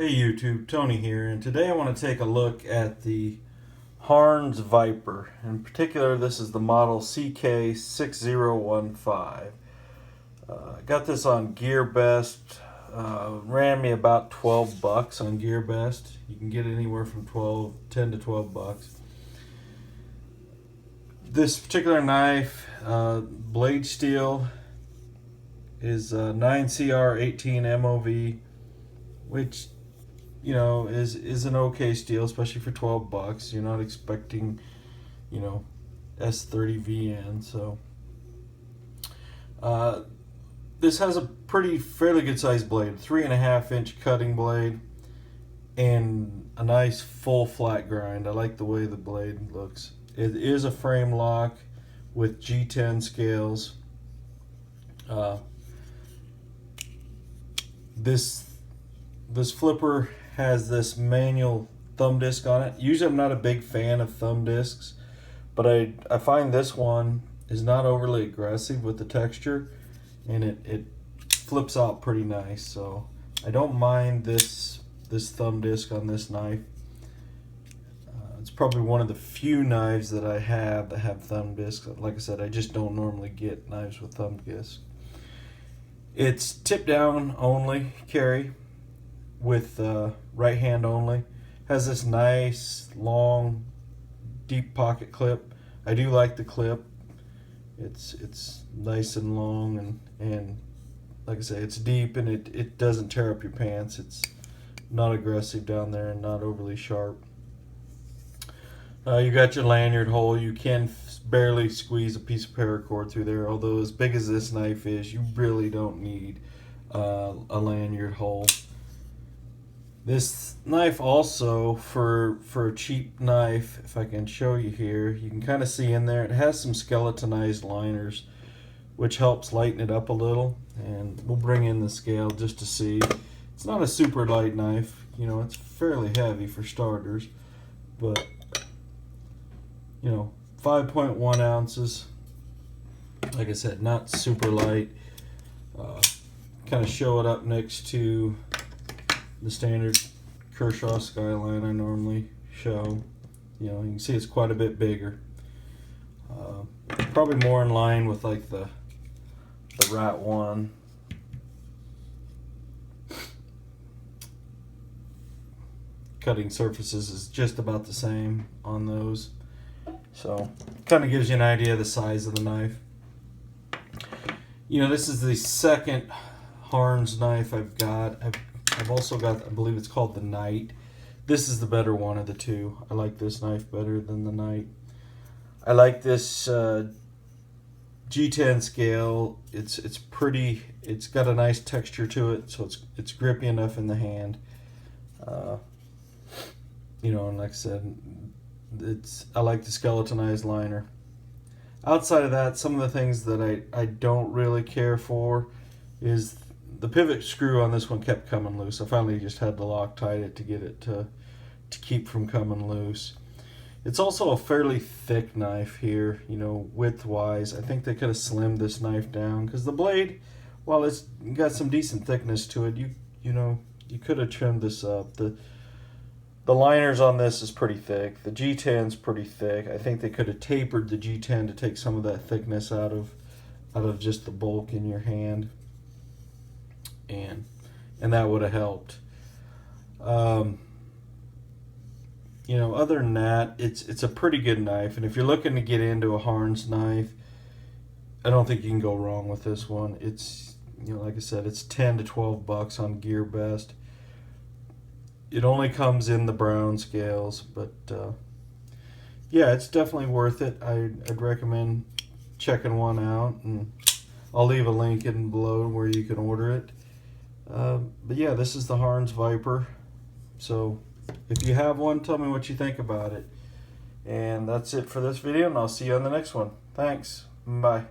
Hey YouTube, Tony here, and today I want to take a look at the Harnds Viper. In particular, this is the model CK6015. I got this on GearBest. Ran me about 12 bucks on GearBest. You can get it anywhere from 10 to 12 bucks. This particular knife, blade steel, is 9CR18 MOV, which is an okay steel, especially for 12 bucks. You're not expecting, S30VN. So this has a fairly good sized blade, 3.5-inch cutting blade, and a nice full flat grind. I like the way the blade looks. It is a frame lock with G10 scales. This flipper has this manual thumb disc on it. Usually I'm not a big fan of thumb discs, but I find this one is not overly aggressive with the texture, and it flips out pretty nice. So I don't mind this thumb disc on this knife. It's probably one of the few knives that I have that have thumb discs. Like I said, I just don't normally get knives with thumb discs. It's tip down only carry with right hand only. Has this nice long deep pocket clip. I do like the clip. It's nice and long, and like I say, it's deep, and it doesn't tear up your pants. It's not aggressive down there and not overly sharp. You got your lanyard hole. You can barely squeeze a piece of paracord through there, although as big as this knife is, you really don't need a lanyard hole. This knife also, for a cheap knife, if I can show you here, you can kind of see in there, it has some skeletonized liners, which helps lighten it up a little. And we'll bring in the scale just to see. It's not a super light knife, it's fairly heavy for starters, but 5.1 ounces. Like I said, not super light. Kind of show it up next to the standard Kershaw Skyline I normally show. You can see it's quite a bit bigger. Probably more in line with like the Rat 1. Cutting surfaces is just about the same on those. So kind of gives you an idea of the size of the knife. This is the second Harnds knife I've got. I've also got, I believe it's called the Knight. This is the better one of the two. I like this knife better than the Knight. I like this G10 scale. It's pretty. It's got a nice texture to it, so it's grippy enough in the hand. And like I said, I like the skeletonized liner. Outside of that, some of the things that I don't really care for is the pivot screw on this one kept coming loose. I finally just had to Loctite it to get it to keep from coming loose. It's also a fairly thick knife here, width-wise. I think they could have slimmed this knife down, because the blade, while it's got some decent thickness to it, you could have trimmed this up. The liners on this is pretty thick. The G10's pretty thick. I think they could have tapered the G10 to take some of that thickness out of just the bulk in your hand, and that would have helped. Other than that, it's a pretty good knife, and if you're looking to get into a Harnds knife, I don't think you can go wrong with this one. It's like I said, it's 10 to 12 bucks on GearBest. It only comes in the brown scales, but yeah, it's definitely worth it. I'd recommend checking one out, and I'll leave a link in below where you can order it. But yeah, this is the Harnds Viper. So if you have one, tell me what you think about it. And that's it for this video, and I'll see you on the next one. Thanks. Bye.